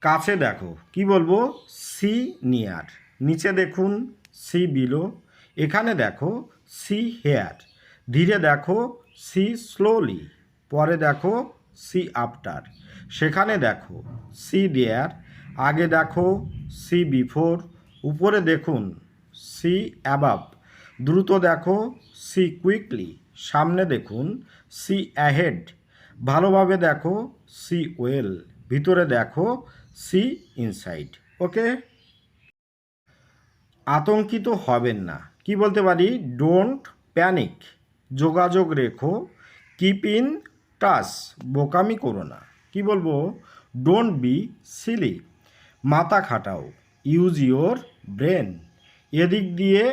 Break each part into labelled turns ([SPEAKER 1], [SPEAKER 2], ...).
[SPEAKER 1] কাছে দেখো কি বলবো, সি নিয়ার। নিচে দেখুন সি বিলো। এখানে দেখো সি হেয়ার। ধীরে দেখো সি স্লোলি। পরে দেখো সি আফটার। সেখানে দেখো সি দেয়ার। আগে দেখো সি বিফোর। উপরে দেখুন সি অ্যাবাভ। দ্রুত দেখো সি কুইকলি। সামনে দেখুন সি অ্যাহেড। ভালোভাবে দেখো সি ওয়েল। ভিতরে দেখো সি ইনসাইড। ওকে, আতঙ্কিত হবেন না। কি বলতে পারি, ডোন্ট প্যানিক। যোগাযোগ রেখো, কিপ ইন টাচ। বোকামি করো না। কি বলবো, ডোন্ট বি সিলি। মাথা খাটাও, ইউজ ইয়োর ব্রেন। এদিক দিয়ে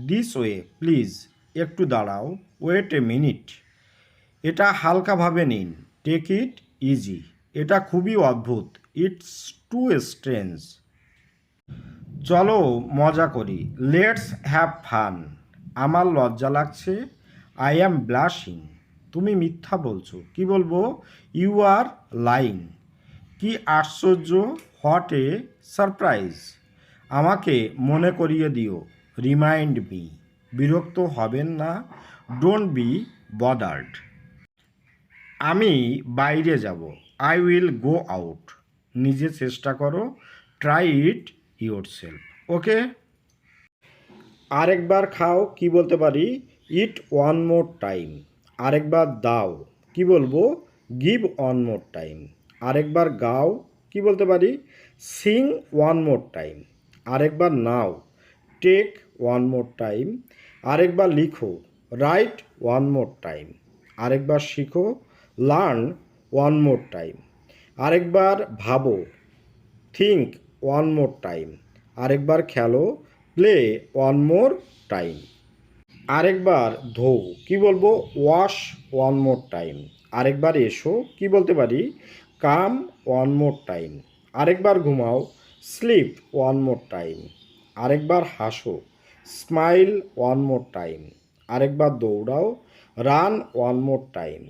[SPEAKER 1] দিস ওয়ে প্লিজ। একটু দাঁড়াও, ওয়েট এ মিনিট। এটা হালকাভাবে নিন, টেক ইট ইজি। এটা খুবই অদ্ভুত, ইটস টু স্ট্রেঞ্জ। চলো মজা করি, লেটস হ্যাভ ফান। আমার লজ্জা লাগছে, আই অ্যাম ব্লাশিং। তুমি মিথ্যা বলছো। কি বলবো, ইউ আর লাইং। কি আশ্চর্য, হোয়াট এ সারপ্রাইজ। আমাকে মনে করিয়ে দিও, রিমাইন্ড মি। বিরক্ত হবেন না, ডোন্ট বি বদার্ড। আমি বাইরে যাব, আই উইল গো আউট। নিজে চেষ্টা করো, ট্রাই ইট ইয়োর সেলফ। ওকে, আরেকবার খাও। কি বলতে পারি, ইট ওয়ান মোর টাইম। আরেকবার দাও। কি বলবো, গিভ ওয়ান মোর টাইম। আরেকবার গাও। কি বলতে পারি, সিং ওয়ান মোর টাইম। আরেকবার নাও, টেক ওয়ান মোর টাইম। আরেকবার লিখো, রাইট ওয়ান মোর টাইম। আরেকবার শিখো, লার্ন ওয়ান মোর টাইম। আরেকবার ভাবো, থিঙ্ক ওয়ান মোর টাইম। আরেকবার খেলো, প্লে ওয়ান মোর টাইম। আরেকবার ধোও। কি বলবো, ওয়াশ ওয়ান মোর টাইম। আরেকবার এসো। কি বলতে পারি, কাম ওয়ান মোর টাইম। আরেকবার ঘুমাও, স্লিপ ওয়ান মোর টাইম। আরেকবার হাসো, স্মাইল ওয়ান মোর টাইম। আরেকবার দৌড়াও, রান ওয়ান মোর টাইম।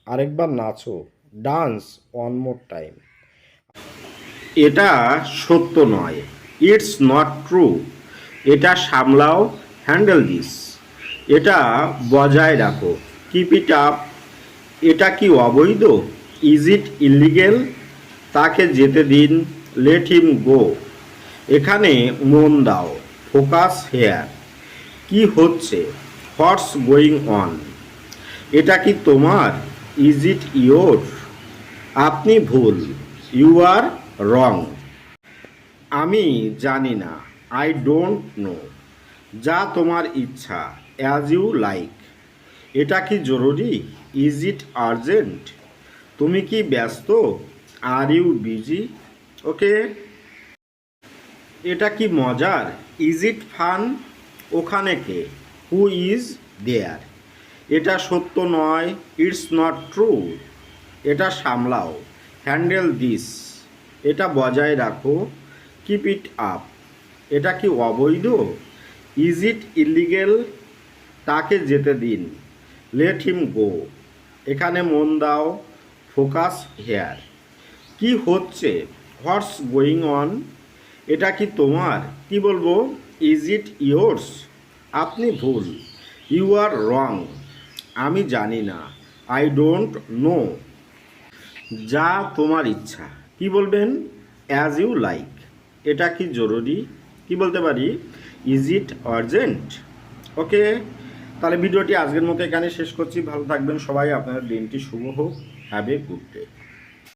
[SPEAKER 1] আরেকবার নাচো, ডান্স ওয়ান মোর টাইম। এটা সত্য নয়, ইটস নট ট্রু। এটা সামলাও, হ্যান্ডেল দিস। এটা বজায় রাখো, কিপ ইট আপ। এটা কি অবৈধ, ইজ ইট ইলিগেল। তাকে যেতে দিন, লেট হিম গো। এখানে মন দাও, ফোকাস হেয়ার। কি হচ্ছে, হোয়াটস গোয়িং অন। এটা কি তোমার, ইজ ইট ইয়োর। আপনি ভুল, ইউ আর রং। আমি জানি না, আই ডোন্ট নো। যা তোমার ইচ্ছা, অ্যাজ ইউ লাইক। এটা কি জরুরি, ইজ ইট আর্জেন্ট। তুমি কি ব্যস্ত, আর ইউ বিজি। ওকে, এটা কি মজার, ইজ ইট ফান। ওখানে কে, হু ইজ দেয়ার। এটা সত্য নয়, ইটস নট ট্রু। এটা সামলাও, হ্যান্ডেল দিস। এটা বজায় রাখো, কিপ ইট আপ। এটা কি অবৈধ, ইজ ইট ইলিগেল। তাকে যেতে দিন, লেট হিম গো। এখানে মন দাও, ফোকাস হেয়ার। কি হচ্ছে, হোয়াটস গোয়িং অন। এটা কি তোমার। কি বলবো, ইজ ইট ইয়োর্স। আপনি ভুল, ইউ আর রং। আমি জানি না, আই ডোন্ট নো। যা তোমার ইচ্ছা। কি বলবেন, অ্যাজ ইউ লাইক। এটা কি জরুরি। কি বলতে পারি, ইজ ইট আর্জেন্ট। ওকে, তাহলে ভিডিওটি আজকের মতো এখানে শেষ করছি। ভালো থাকবেন সবাই, আপনার দিনটি শুভ হোক। Have a good day.